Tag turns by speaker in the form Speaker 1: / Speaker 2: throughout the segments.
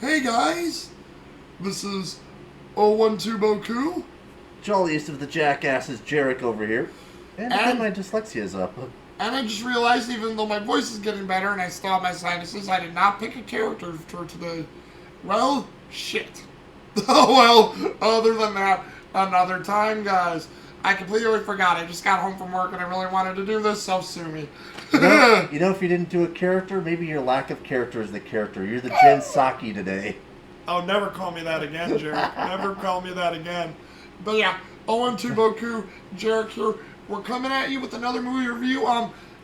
Speaker 1: Hey guys, this is 012 Boku,
Speaker 2: Jolliest of the jackasses, Jherick over here. And again,
Speaker 1: and
Speaker 2: my dyslexia is up.
Speaker 1: I just realized even though my voice is getting better and I still have my sinuses, I did not pick a character for today. Well, shit. Oh well, other than that, another time, guys. I completely forgot. I just got home from work and I really wanted to do this, so sue me.
Speaker 2: If you didn't do a character, maybe your lack of character is the character. You're the Jen Psaki today.
Speaker 1: Oh, never call me that again, Jherick. Never call me that again. But yeah, 012 Boku, Jherick here. We're coming at you with another movie review.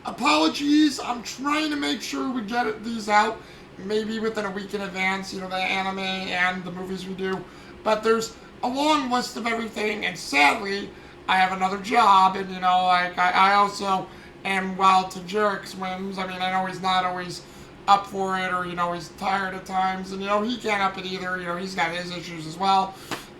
Speaker 1: Apologies. I'm trying to make sure we get these out maybe within a week in advance, the anime and the movies we do. But there's a long list of everything, and sadly, I have another job, and I also am, well, to Jherick's whims. I mean, I know he's not always up for it, or he's tired at times, and he can't up it either. He's got his issues as well.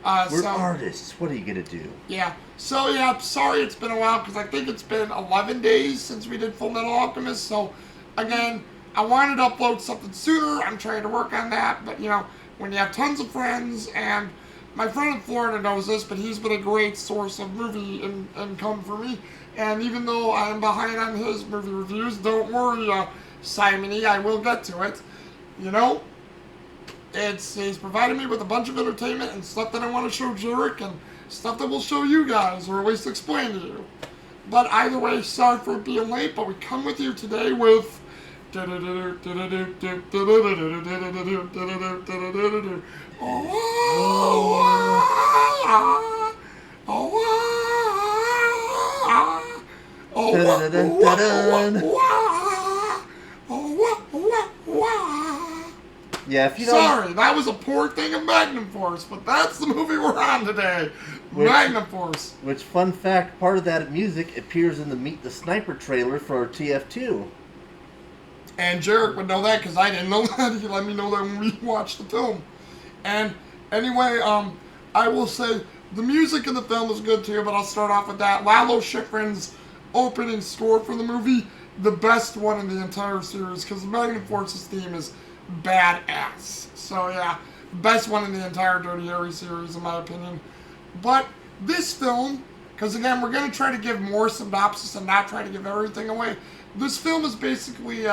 Speaker 2: We're artists. What are you gonna do?
Speaker 1: Yeah. So yeah, sorry it's been a while because I think it's been 11 days since we did Full Metal Alchemist. So again, I wanted to upload something sooner. I'm trying to work on that, but when you have tons of friends, and my friend in Florida knows this, but he's been a great source of movie income for me. And even though I'm behind on his movie reviews, don't worry, Simony, I will get to it. He's provided me with a bunch of entertainment and stuff that I want to show Jherick and stuff that will show you guys, or at least explain to you. But either way, sorry for being late, but we come with you today with...
Speaker 2: Yeah, if you
Speaker 1: Sorry, that was a poor thing of Magnum Force, but that's the movie we're on today. Magnum Force.
Speaker 2: Which, fun fact, part of that music appears in the Meet the Sniper trailer for TF2.
Speaker 1: And Jherick would know that because I didn't know that. He let me know that when we watched the film. And anyway, I will say the music in the film is good too, but I'll start off with that. Lalo Schifrin's opening score for the movie, the best one in the entire series, because Magnum Force's theme is badass. So yeah, best one in the entire Dirty Harry series in my opinion. But this film, because again we're going to try to give more synopsis and not try to give everything away. This film is basically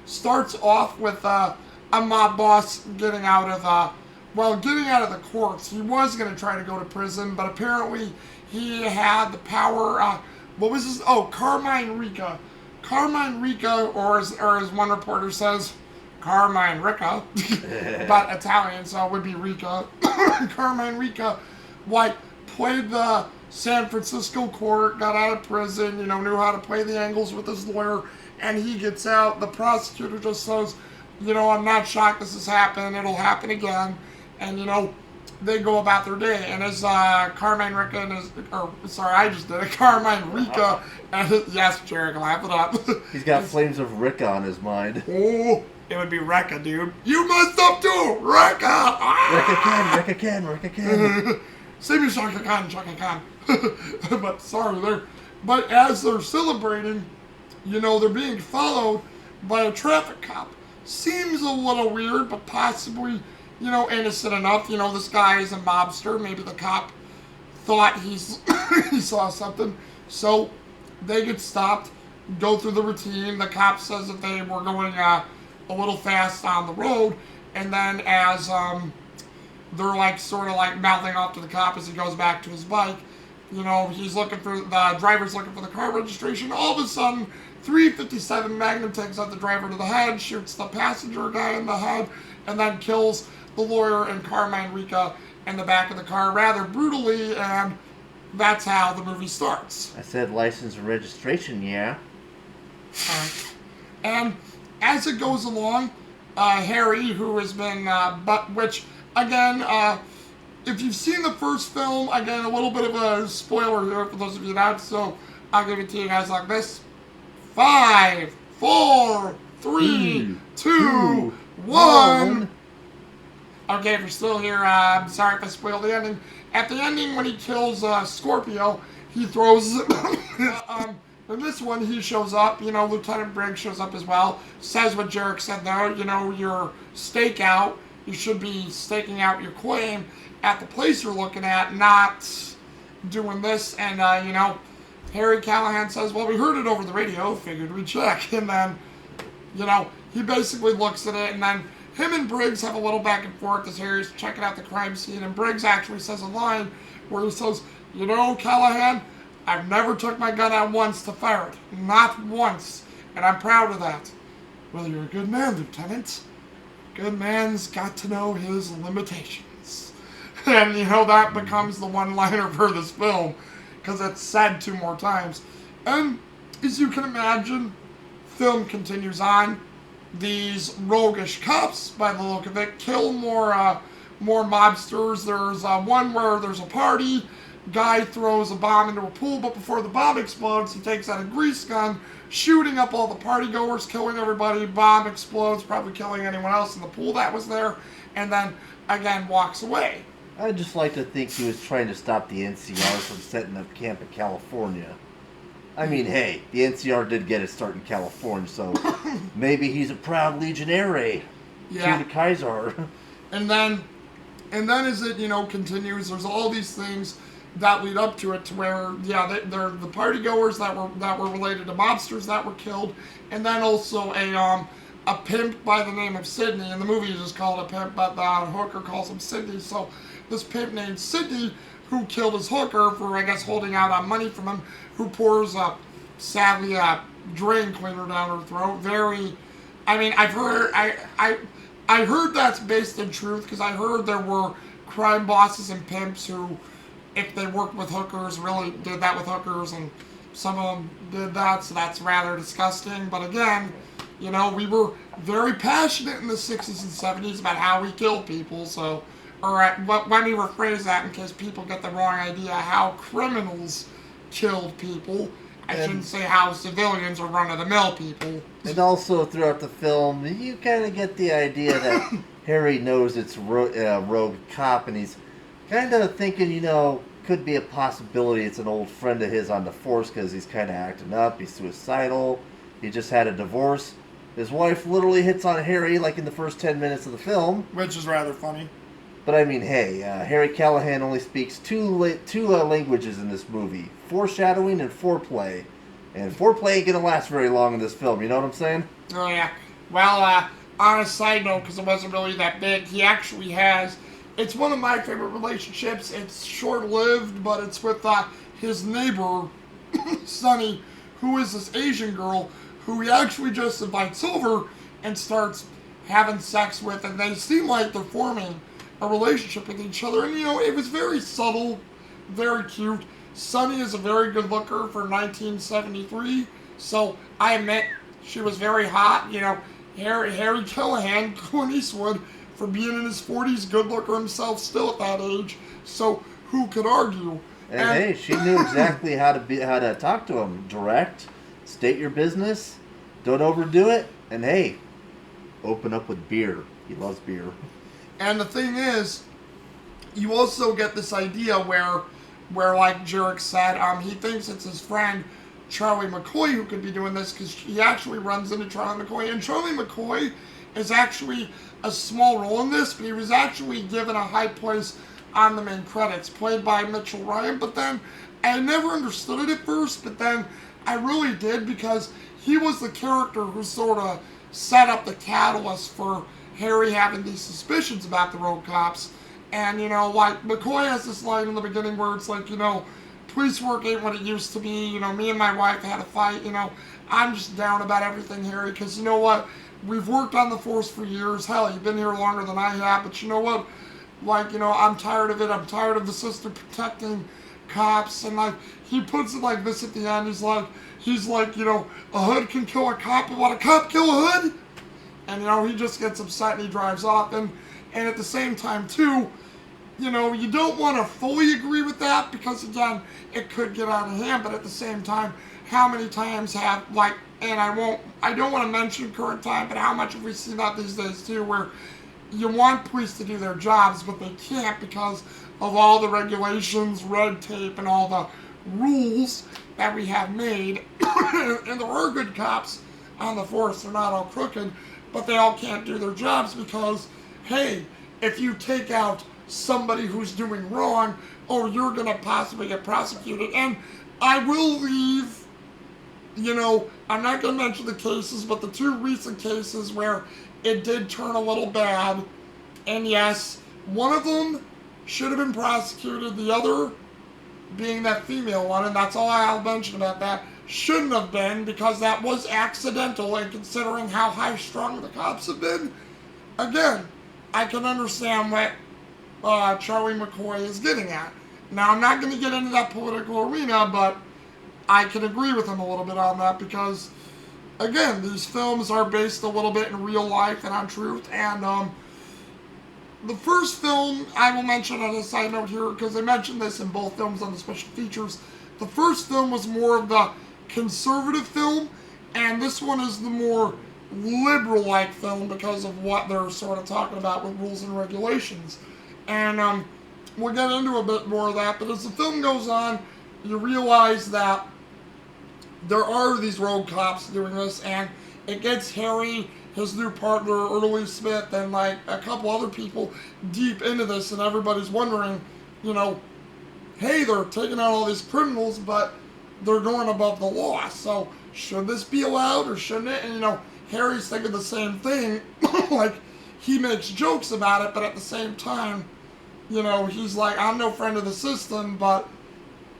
Speaker 1: starts off with a mob boss getting out of the courts. He was going to try to go to prison, but apparently he had the power. What was his? Oh, Carmine Rica. Carmine Rica, or as one reporter says, Carmine Rica, but Italian, so it would be Rica. Carmine Rica, played the San Francisco court, got out of prison, knew how to play the angles with his lawyer, and he gets out. The prosecutor just says, I'm not shocked this has happened, it'll happen again, and, they go about their day. And as Carmine Rica Carmine Rica, and yes, Jherick, laugh it up.
Speaker 2: He's got flames of Rica on his mind.
Speaker 1: Oh, it would be Rekka, dude. You messed up too, Rekka! Ah!
Speaker 2: Rekka can.
Speaker 1: Save me, Shaka Khan. But sorry, but as they're celebrating, they're being followed by a traffic cop. Seems a little weird, but possibly, innocent enough. This guy is a mobster. Maybe the cop thought he saw something. So they get stopped, go through the routine. The cop says that they were going a little fast on the road, and then as they're sort of mouthing off to the cop as he goes back to his bike, he's looking for the driver's looking for the car registration. All of a sudden, 357 Magnum takes out the driver to the head, shoots the passenger guy in the head, and then kills the lawyer and Carmine Rica in the back of the car rather brutally, and that's how the movie starts.
Speaker 2: I said license and registration, yeah.
Speaker 1: And as it goes along, Harry, who has been, which, again, if you've seen the first film, again, a little bit of a spoiler here for those of you not, so I'll give it to you guys like this. 5, 4, 3, 2, 1. Okay, if you're still here, I'm sorry if I spoiled the ending. At the ending, when he kills Scorpio, he throws... in this one, he shows up, Lieutenant Briggs shows up as well, says what Jherick said there, your stakeout you should be staking out your claim at the place you're looking at, not doing this. And, Harry Callahan says, well, we heard it over the radio, figured we'd check. And then, he basically looks at it, and then him and Briggs have a little back and forth as Harry's checking out the crime scene. And Briggs actually says a line where he says, Callahan, I've never took my gun out once to fire it. Not once. And I'm proud of that. Well, you're a good man, Lieutenant. Good man's got to know his limitations. And, that becomes the one-liner for this film, because it's said 2 more times. And, as you can imagine, film continues on. These roguish cops, by the look of it, kill more mobsters. There's one where there's a party. Guy throws a bomb into a pool, but before the bomb explodes, he takes out a grease gun, shooting up all the partygoers, killing everybody. Bomb explodes, probably killing anyone else in the pool that was there, and then, again, walks away.
Speaker 2: I'd just like to think he was trying to stop the NCR from setting up camp in California. I mean, hey, the NCR did get its start in California, so maybe he's a proud legionary to the Kaiser. And
Speaker 1: then as it, continues, there's all these things that lead up to it, to where, they're the partygoers that were related to mobsters that were killed, and then also a pimp by the name of Sidney. In the movie, you just call it a pimp, but the hooker calls him Sidney. So this pimp named Sidney, who killed his hooker for, I guess, holding out on money from him, who pours sadly a drain cleaner down her throat. I heard that's based in truth, because I heard there were crime bosses and pimps who, if they worked with hookers, really did that with hookers, and some of them did that, so that's rather disgusting. But again, we were very passionate in the 60s and 70s about how we killed people, so, let me rephrase that in case people get the wrong idea, how criminals killed people. I shouldn't say how civilians or run-of-the-mill people.
Speaker 2: And also throughout the film, you kind of get the idea that Harry knows it's rogue cop, and he's kind of thinking, could be a possibility it's an old friend of his on the force, because he's kind of acting up, he's suicidal, he just had a divorce. His wife literally hits on Harry like in the first 10 minutes of the film.
Speaker 1: Which is rather funny.
Speaker 2: But I mean, hey, Harry Callahan only speaks two languages in this movie. Foreshadowing and foreplay. And foreplay ain't going to last very long in this film, you know what I'm saying?
Speaker 1: Oh, yeah. Well, on a side note, because it wasn't really that big, he actually has... It's one of my favorite relationships. It's short-lived, but it's with his neighbor, Sunny, who is this Asian girl who he actually just invites over and starts having sex with, and they seem like they're forming a relationship with each other. And, it was very subtle, very cute. Sunny is a very good looker for 1973, so I admit she was very hot. Harry Callahan, Clint Eastwood, for being in his 40s, good looker himself, still at that age. So who could argue?
Speaker 2: And hey, she knew exactly how to talk to him. Direct, state your business, don't overdo it, and hey, open up with beer. He loves beer.
Speaker 1: And the thing is, you also get this idea where like Jherick said, he thinks it's his friend Charlie McCoy who could be doing this, because he actually runs into Charlie McCoy, and Charlie McCoy is actually a small role in this, but he was actually given a high place on the main credits, played by Mitchell Ryan. But then I never understood it at first, but then I really did, because he was the character who sort of set up the catalyst for Harry having these suspicions about the rogue cops. And, like, McCoy has this line in the beginning where it's like, police work ain't what it used to be. Me and my wife had a fight. I'm just down about everything, Harry, because you know what? We've worked on the force for years. Hell, you've been here longer than I have, but you know what? Like, I'm tired of it. I'm tired of the system protecting cops. And, like, he puts it like this at the end. He's like, a hood can kill a cop, but what, a cop kill a hood? And, he just gets upset and he drives off. And at the same time, too, you don't want to fully agree with that, because, again, it could get out of hand. But at the same time, how many times have, like, and I don't want to mention current time, but how much have we seen that these days, too, where you want police to do their jobs, but they can't because of all the regulations, red tape, and all the rules that we have made. And there are good cops on the force. They're not all crooked, but they all can't do their jobs because hey, if you take out somebody who's doing wrong, or you're going to possibly get prosecuted. And I will leave, I'm not going to mention the cases, but the two recent cases where it did turn a little bad. And yes, one of them should have been prosecuted. The other, being that female one, and that's all I'll mention about that, shouldn't have been, because that was accidental, and considering how high-strung the cops have been, again, I can understand what Charlie McCoy is getting at. Now, I'm not going to get into that political arena, but I can agree with him a little bit on that, because, again, these films are based a little bit in real life and on truth, and the first film, I will mention on a side note here, because they mentioned this in both films on the special features. The first film was more of the conservative film, and this one is the more liberal-like film because of what they're sort of talking about with rules and regulations. And we'll get into a bit more of that, but as the film goes on, you realize that there are these rogue cops doing this, and it gets Harry, his new partner, Early Smith, and like a couple other people deep into this, and everybody's wondering, hey, they're taking out all these criminals, but they're going above the law, so should this be allowed or shouldn't it? And Harry's thinking the same thing, like, he makes jokes about it, but at the same time, he's like, I'm no friend of the system, but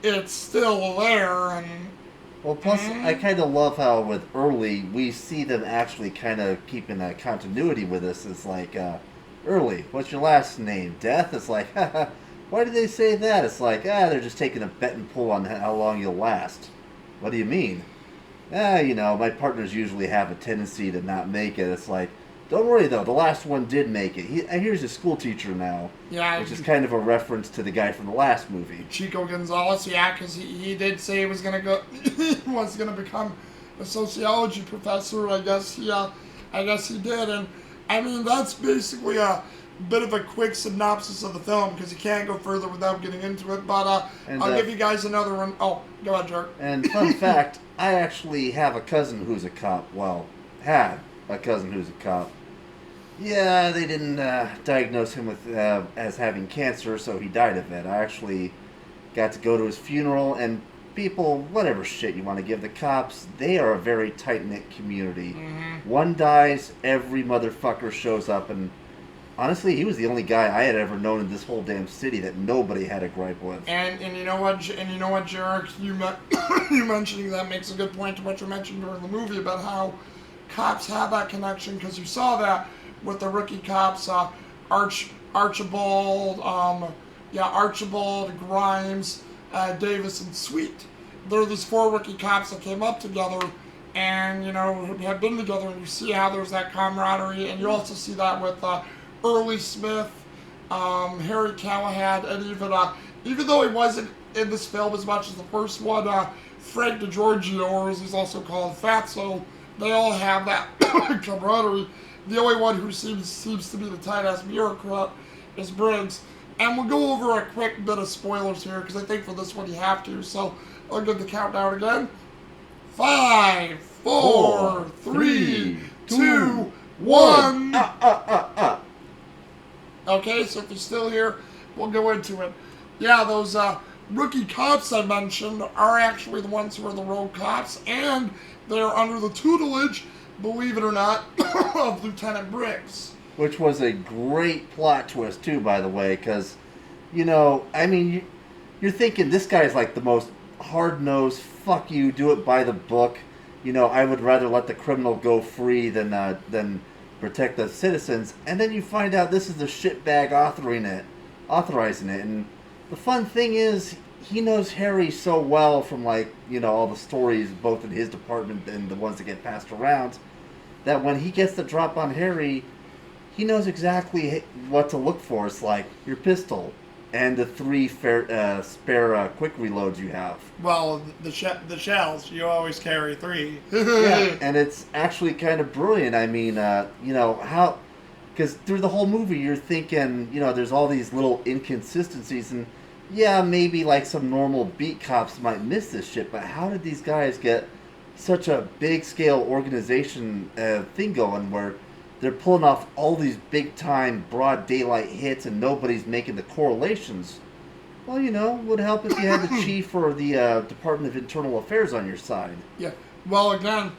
Speaker 1: it's still there, and...
Speaker 2: Well, plus, I kind of love how with Early, we see them actually kind of keeping that continuity with us. It's like, Early, what's your last name? Death? It's like, haha, why did they say that? It's like, they're just taking a bet and pull on how long you'll last. What do you mean? My partners usually have a tendency to not make it. It's like, don't worry though, the last one did make it. Here's a school teacher now.
Speaker 1: Yeah.
Speaker 2: Which is kind of a reference to the guy from the last movie.
Speaker 1: Chico Gonzalez, yeah, because he did say he was going to go, he was going to become a sociology professor. I guess he did. And I mean, that's basically a bit of a quick synopsis of the film, because you can't go further without getting into it. But I'll give you guys another one. Oh, go ahead, Jherick.
Speaker 2: And fun fact, I actually have a cousin who's a cop. Well, had a cousin who's a cop. Yeah, they didn't diagnose him with as having cancer, so he died of it. I actually got to go to his funeral, and people, whatever shit you want to give the cops, they are a very tight-knit community. Mm-hmm. One dies, every motherfucker shows up, and honestly, he was the only guy I had ever known in this whole damn city that nobody had a gripe with.
Speaker 1: And you know what, Jherick, you mentioning that makes a good point to what you mentioned during the movie about how cops have that connection, because you saw that with the rookie cops, Archibald, Grimes, Davis, and Sweet. There are these four rookie cops that came up together and, have been together, and you see how there's that camaraderie, and you also see that with Early Smith, Harry Callahan, and even though he wasn't in this film as much as the first one, Frank DiGiorgio, or as he's also called, Fatso, they all have that camaraderie. The only one who seems to be the tight-ass bureaucrat is Briggs. And we'll go over a quick bit of spoilers here, because I think for this one you have to. So I'll give the countdown again. 5, 4, 3, 2, 1. Okay, so if you're still here, we'll go into it. Yeah, those rookie cops I mentioned are actually the ones who are the rogue cops, and they're under the tutelage, believe it or not, of Lieutenant Briggs.
Speaker 2: Which was a great plot twist, too, by the way, because, you're thinking this guy's like the most hard-nosed, fuck you, do it by the book. I would rather let the criminal go free than protect the citizens. And then you find out this is the shitbag authorizing it. And the fun thing is, he knows Harry so well from, all the stories, both in his department and the ones that get passed around, that when he gets the drop on Harry, he knows exactly what to look for. It's like your pistol and the 3 spare quick reloads you have.
Speaker 1: Well, the shells, you always carry 3.
Speaker 2: Yeah, and it's actually kind of brilliant. I mean, how... Because through the whole movie, you're thinking, there's all these little inconsistencies, and yeah, maybe some normal beat cops might miss this shit, but how did these guys get such a big-scale organization thing going where they're pulling off all these big time broad daylight hits and nobody's making the correlations. Well, would help if you had the chief or the Department of Internal Affairs on your side.
Speaker 1: Yeah. Well, again,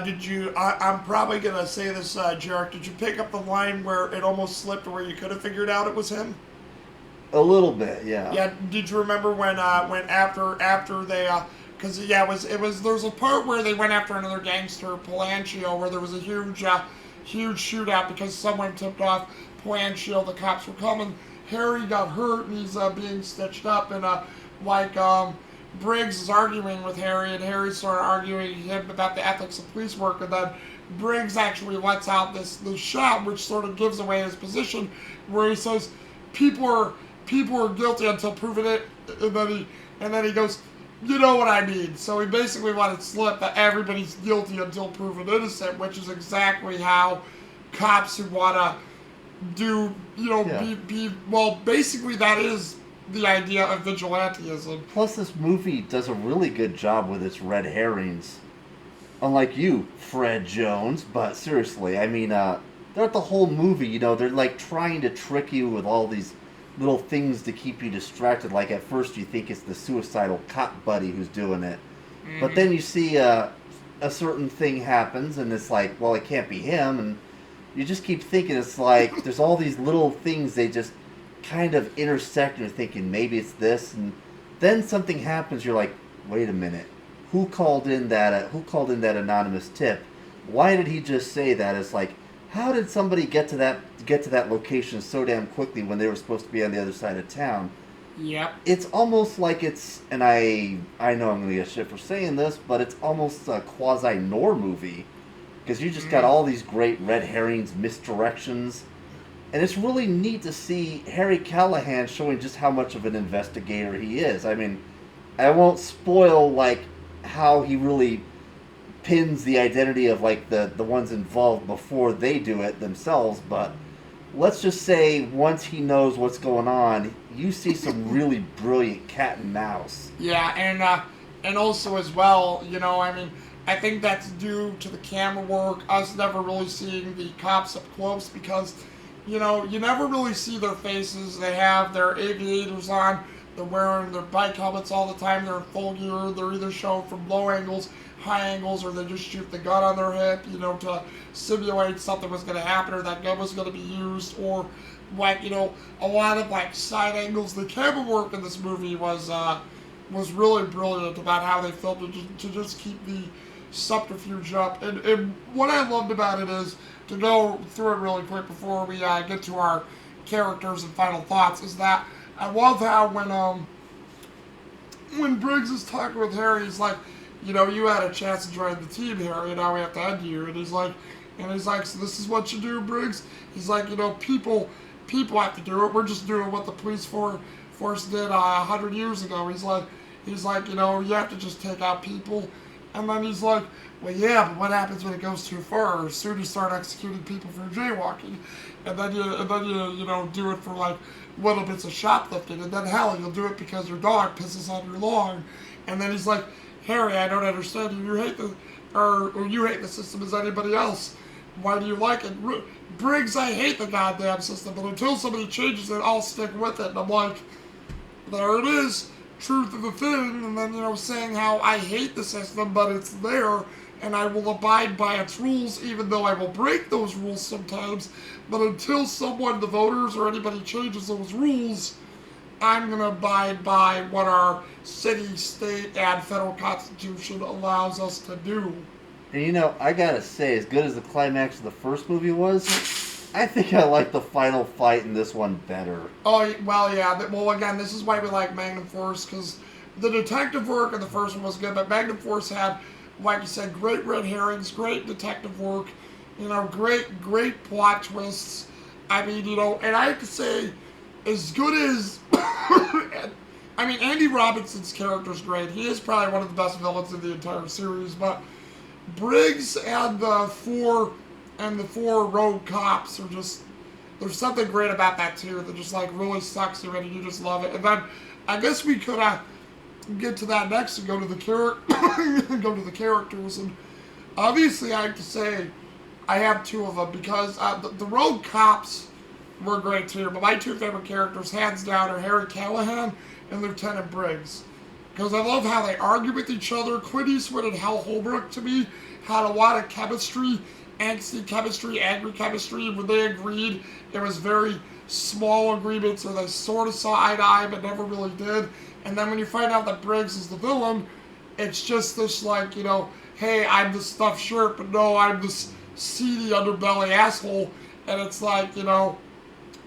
Speaker 1: did you? I'm probably gonna say this, Jherick. Did you pick up the line where it almost slipped, where you could have figured out it was him?
Speaker 2: A little bit, yeah.
Speaker 1: Yeah. Did you remember when after they because yeah, it was there was a part where they went after another gangster, Palancio, where there was a huge shootout because someone tipped off Palancio the cops were coming. Harry got hurt and he's being stitched up, and Briggs is arguing with Harry, and Harry started arguing him about the ethics of police work, and then Briggs actually lets out this shot, which sort of gives away his position, where he says people are guilty until proven it, and then he goes, you know what I mean. So he basically let it slip that everybody's guilty until proven innocent, which is exactly how cops who want to do, well, basically that is the idea of vigilantism.
Speaker 2: Plus, this movie does a really good job with its red herrings. Unlike you, Fred Jones, but seriously, I mean, throughout the whole movie, they're like trying to trick you with all these little things to keep you distracted. Like at first you think it's the suicidal cop buddy who's doing it. Mm-hmm. But then you see a certain thing happens and it's like, well, it can't be him, and you just keep thinking it's like there's all these little things they just kind of intersect, and you're thinking maybe it's this, and then something happens, you're like, wait a minute, who called in that anonymous tip? Why did he just say that? It's like, how did somebody get to that location so damn quickly when they were supposed to be on the other side of town?
Speaker 1: Yep.
Speaker 2: It's almost like it's, and I know I'm going to get shit for saying this, but it's almost a quasi-Noir movie. Because you just got all these great red herrings, misdirections. And it's really neat to see Harry Callahan showing just how much of an investigator he is. I mean, I won't spoil, like, how he really pins the identity of, like, the ones involved before they do it themselves, but let's just say once he knows what's going on, you see some really brilliant cat and mouse.
Speaker 1: Yeah, and also as well, I think that's due to the camera work, us never really seeing the cops up close, because, you never really see their faces. They have their aviators on, they're wearing their bike helmets all the time, they're in full gear, they're either shown from low angles, high angles, or they just shoot the gun on their hip, to simulate something was going to happen, or that gun was going to be used, or, a lot of, side angles. The camera work in this movie was really brilliant about how they filmed it to just keep the subterfuge up. And what I loved about it is, to go through it really quick before we get to our characters and final thoughts, is that I love how when Briggs is talking with Harry, he's like, you had a chance to join the team, Harry, now we have to end you. And he's like, so this is what you do, Briggs? He's like, people have to do it. We're just doing what the police force did 100 years ago. He's like, you have to just take out people. And then he's like, well, yeah, but what happens when it goes too far? Soon you start executing people for jaywalking, and then you do it for little bits of shoplifting, and then hell, you'll do it because your dog pisses on your lawn. And then he's like, Harry, I don't understand you. You hate you hate the system as anybody else. Why do you like it? Briggs, I hate the goddamn system, but until somebody changes it, I'll stick with it. And I'm like, there it is. Truth of the thing, and then saying how I hate the system, but it's there, and I will abide by its rules, even though I will break those rules sometimes. But until someone, the voters or anybody, changes those rules, I'm gonna abide by what our city, state, and federal constitution allows us to do.
Speaker 2: And I gotta say, as good as the climax of the first movie was, I think I like the final fight in this one better.
Speaker 1: Oh, well, yeah. Well, again, this is why we like Magnum Force, because the detective work in the first one was good, but Magnum Force had, like you said, great red herrings, great detective work, great plot twists. I mean, and I have to say, as good as... Andy Robinson's character's great. He is probably one of the best villains in the entire series, but Briggs and the four rogue cops are just, there's something great about that too that just really sucks you in, and you just love it. And then I guess we could get to that next and go to the characters. And obviously I have to say, I have two of them because the road cops were great too. But my two favorite characters, hands down, are Harry Callahan and Lieutenant Briggs. Because I love how they argue with each other. Clint Eastwood and Hal Holbrook, to me, had a lot of chemistry, angsty chemistry, angry chemistry. When they agreed, it was very small agreements, or they sort of saw eye to eye, but never really did. And then when you find out that Briggs is the villain, it's just this, like, hey, I'm the stuffed shirt, but no, I'm this seedy underbelly asshole. And it's like,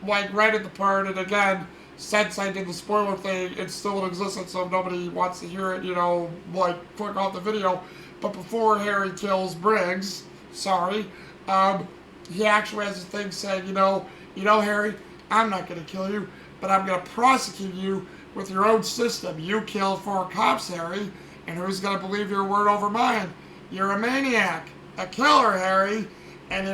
Speaker 1: like right at the part, and again, since I did the spoiler thing, it's still in existence, so if nobody wants to hear it, like, click off the video. But before Harry kills Briggs, he actually has a thing saying, Harry, I'm not going to kill you, but I'm going to prosecute you with your own system. You killed 4 cops, Harry, and who's going to believe your word over mine? You're a maniac, a killer, Harry. And,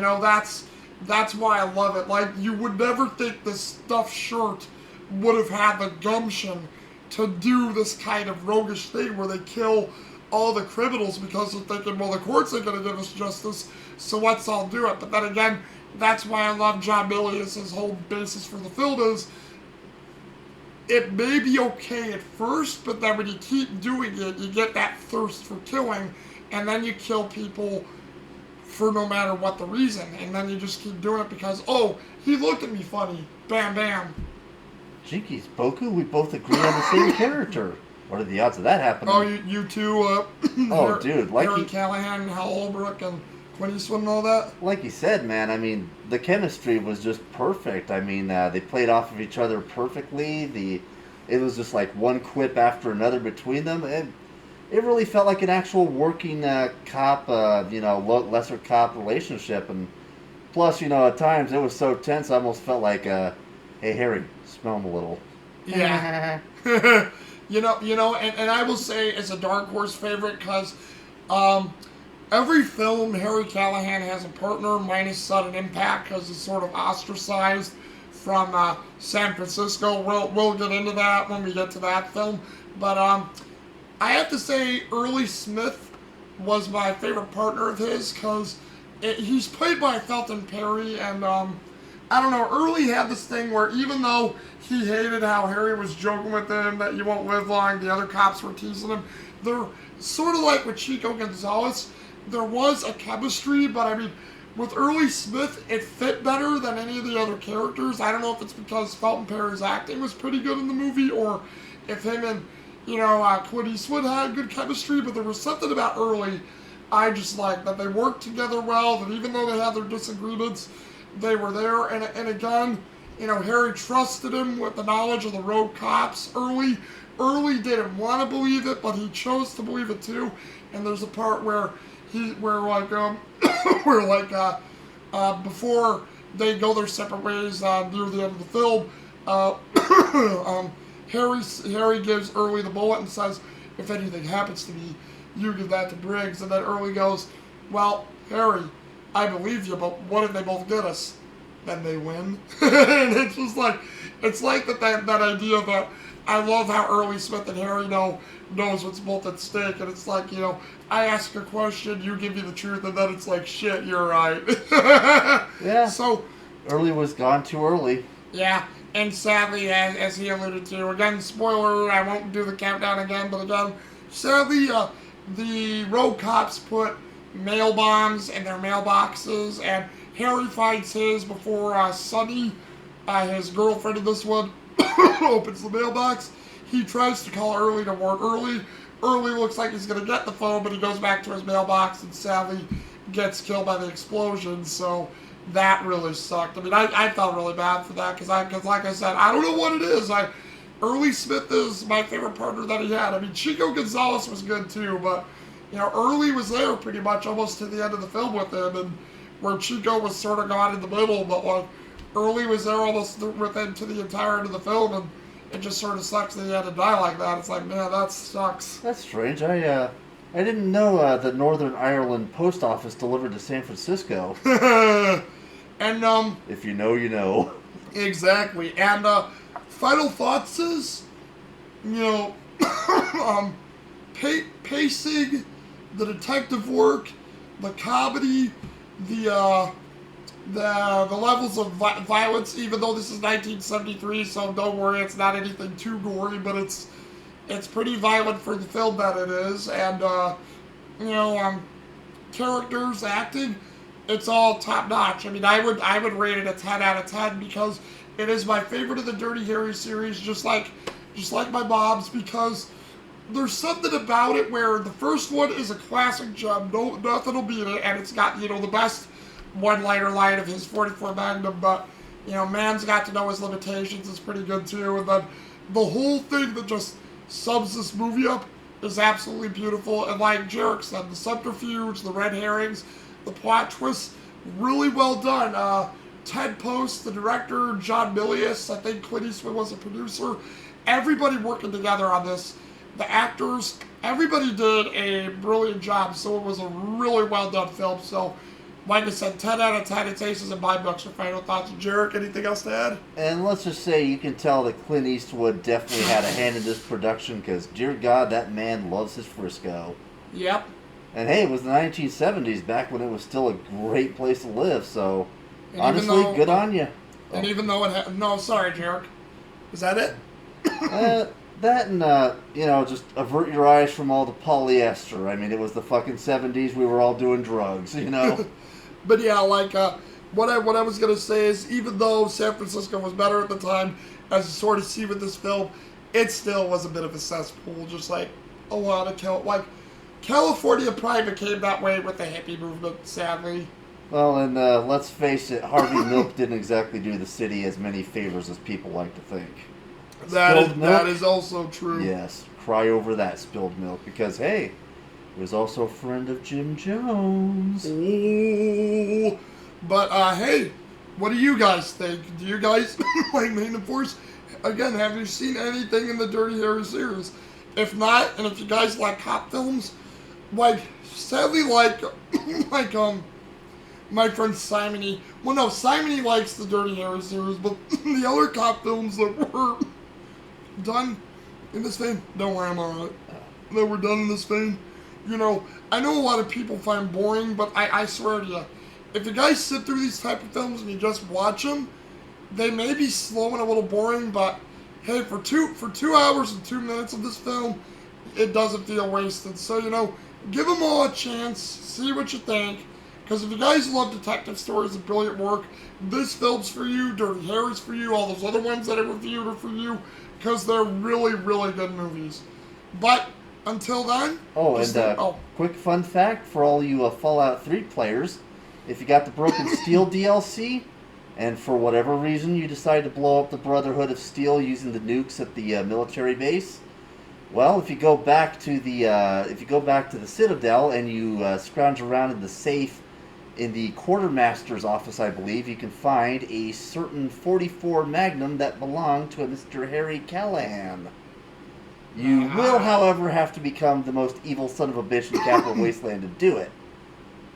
Speaker 1: that's why I love it. Like, you would never think this stuffed shirt would have had the gumption to do this kind of roguish thing where they kill all the criminals because they're thinking, well, the courts ain't going to give us justice, so let's all do it. But then again, that's why I love John Milius. His whole basis for the film is it may be okay at first, but then when you keep doing it, you get that thirst for killing, and then you kill people for no matter what the reason. And then you just keep doing it because, oh, he looked at me funny. Bam, bam.
Speaker 2: Jinkies, Boku, we both agree on the same character. What are the odds of that happening?
Speaker 1: Oh, you two,
Speaker 2: dude,
Speaker 1: Harry Callahan, Hal Holbrook, and Clint Eastwood and all that?
Speaker 2: Like you said, man, I mean, the chemistry was just perfect. I mean, they played off of each other perfectly. It was just like one quip after another between them. It really felt like an actual working cop, lesser cop relationship. And plus, at times it was so tense, I almost felt like, hey, Harry, smell him a little.
Speaker 1: Yeah. And I will say it's a dark horse favorite because every film Harry Callahan has a partner minus Sudden Impact because he's sort of ostracized from San Francisco. We'll get into that when we get to that film. But I have to say Early Smith was my favorite partner of his because he's played by Felton Perry, and I don't know, Early had this thing where even though he hated how Harry was joking with him that you won't live long, the other cops were teasing him, they're sort of like with Chico Gonzalez, there was a chemistry, but I mean, with Early Smith, it fit better than any of the other characters. I don't know if it's because Felton Perry's acting was pretty good in the movie, or if him and, Clint Eastwood had good chemistry, but there was something about Early I just liked, that they worked together well, that even though they had their disagreements, they were there, and again, Harry trusted him with the knowledge of the rogue cops. Early didn't want to believe it, but he chose to believe it too. And there's a part where before they go their separate ways near the end of the film, Harry gives Early the bullet and says, "If anything happens to me, you give that to Briggs." And then Early goes, "Well, Harry, I believe you, but what if they both get us?" Then they win. And it's just like, it's like that idea that I love how Early Smith and Harry knows what's both at stake. And it's like, I ask a question, you give me the truth, and then it's like, shit, you're right.
Speaker 2: Yeah.
Speaker 1: So
Speaker 2: Early was gone too early.
Speaker 1: Yeah, and sadly, as he alluded to, again, spoiler, I won't do the countdown again, but again, sadly, the rogue cops put mail bombs in their mailboxes, and Harry finds his before Sunny, his girlfriend in this one, opens the mailbox. He tries to call Early to warn Early. Early looks like he's going to get the phone, but he goes back to his mailbox and sadly gets killed by the explosion, so that really sucked. I mean, I felt really bad for that, because like I said, I don't know what it is. Early Smith is my favorite partner that he had. I mean, Chico Gonzalez was good too, but, Early was there pretty much almost to the end of the film with him, and where Chico was sort of gone in the middle, but like Early was there almost with him to the entire end of the film, and it just sort of sucks that he had to die like that. It's like, man, that sucks.
Speaker 2: That's strange. I didn't know the Northern Ireland post office delivered to San Francisco.
Speaker 1: And
Speaker 2: if you know, you know.
Speaker 1: Exactly. And final thoughts is, pacing, the detective work, the comedy, the levels of violence, even though this is 1973, so don't worry, it's not anything too gory, but it's pretty violent for the film that it is, and you know, characters, acting, it's all top notch. I mean, I would rate it a 10 out of 10 because it is my favorite of the Dirty Harry series, just like my mom's, because there's something about it where the first one is a classic gem, nothing will beat it, and it's got, you know, the best one-liner line of his 44 Magnum, but, you know, man's got to know his limitations is pretty good too, and then the whole thing that just sums this movie up is absolutely beautiful, and like Jherick said, the subterfuge, the red herrings, the plot twists, really well done. Ted Post, the director, John Milius, I think Clint Eastwood was a producer, everybody working together on this, the actors, everybody did a brilliant job, so it was a really well done film, so like I said, 10 out of 10, it's aces in my books for final thoughts. Jherick, anything else to add?
Speaker 2: And let's just say you can tell that Clint Eastwood definitely had a hand in this production because, dear God, that man loves his Frisco.
Speaker 1: Yep.
Speaker 2: And hey, it was the 1970s, back when it was still a great place to live, so
Speaker 1: And
Speaker 2: honestly, good on you.
Speaker 1: And even though it no, sorry, Jherick. Is that it?
Speaker 2: That and, you know, just avert your eyes from all the polyester. I mean, it was the fucking 70s, we were all doing drugs, you know?
Speaker 1: But yeah, like, what I was going to say is, even though San Francisco was better at the time, as you sort of see with this film, it still was a bit of a cesspool, just like a lot of California probably became that way with the hippie movement, sadly.
Speaker 2: Well, and let's face it, Harvey Milk didn't exactly do the city as many favors as people like to think.
Speaker 1: That is also true.
Speaker 2: Yes, cry over that spilled milk, because, hey, he was also a friend of Jim Jones.
Speaker 1: Ooh. But, hey, what do you guys think? Do you guys like Magnum Force? Again, have you seen anything in the Dirty Harry series? If not, and if you guys like cop films, sadly, my friend Simony, well, no, Simony likes the Dirty Harry series, but the other cop films that were done in this vein, don't worry, I'm alright, that were done in this vein, you know, I know a lot of people find boring, but I swear to you, if you guys sit through these type of films and you just watch them, they may be slow and a little boring, but hey, for 2 hours and 2 minutes of this film, it doesn't feel wasted. So, you know, give them all a chance, see what you think, because if you guys love detective stories and brilliant work, this film's for you, Dirty Harry's for you, all those other ones that I reviewed are for you, because they're really, really good movies. But until then...
Speaker 2: Oh, and quick fun fact for all you Fallout 3 players, if you got the Broken Steel DLC, and for whatever reason you decide to blow up the Brotherhood of Steel using the nukes at the military base, well, if you go back to the Citadel and you scrounge around in the safe in the quartermaster's office, I believe, you can find a certain 44 Magnum that belonged to a Mr. Harry Callahan. You will, however, have to become the most evil son of a bitch in Capital Wasteland to do it.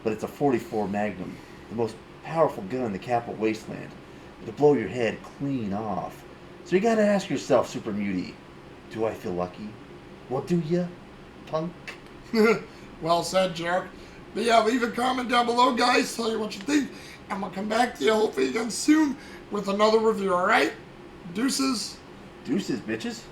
Speaker 2: But it's a 44 Magnum, the most powerful gun in the Capital Wasteland. It'll blow your head clean off. So you gotta ask yourself, Super Mutie, do I feel lucky? Well, do ya, punk?
Speaker 1: Well said, Jherick. But yeah, leave a comment down below, guys. Tell you what you think. And we'll come back to you hopefully again soon with another review, alright? Deuces.
Speaker 2: Deuces, bitches.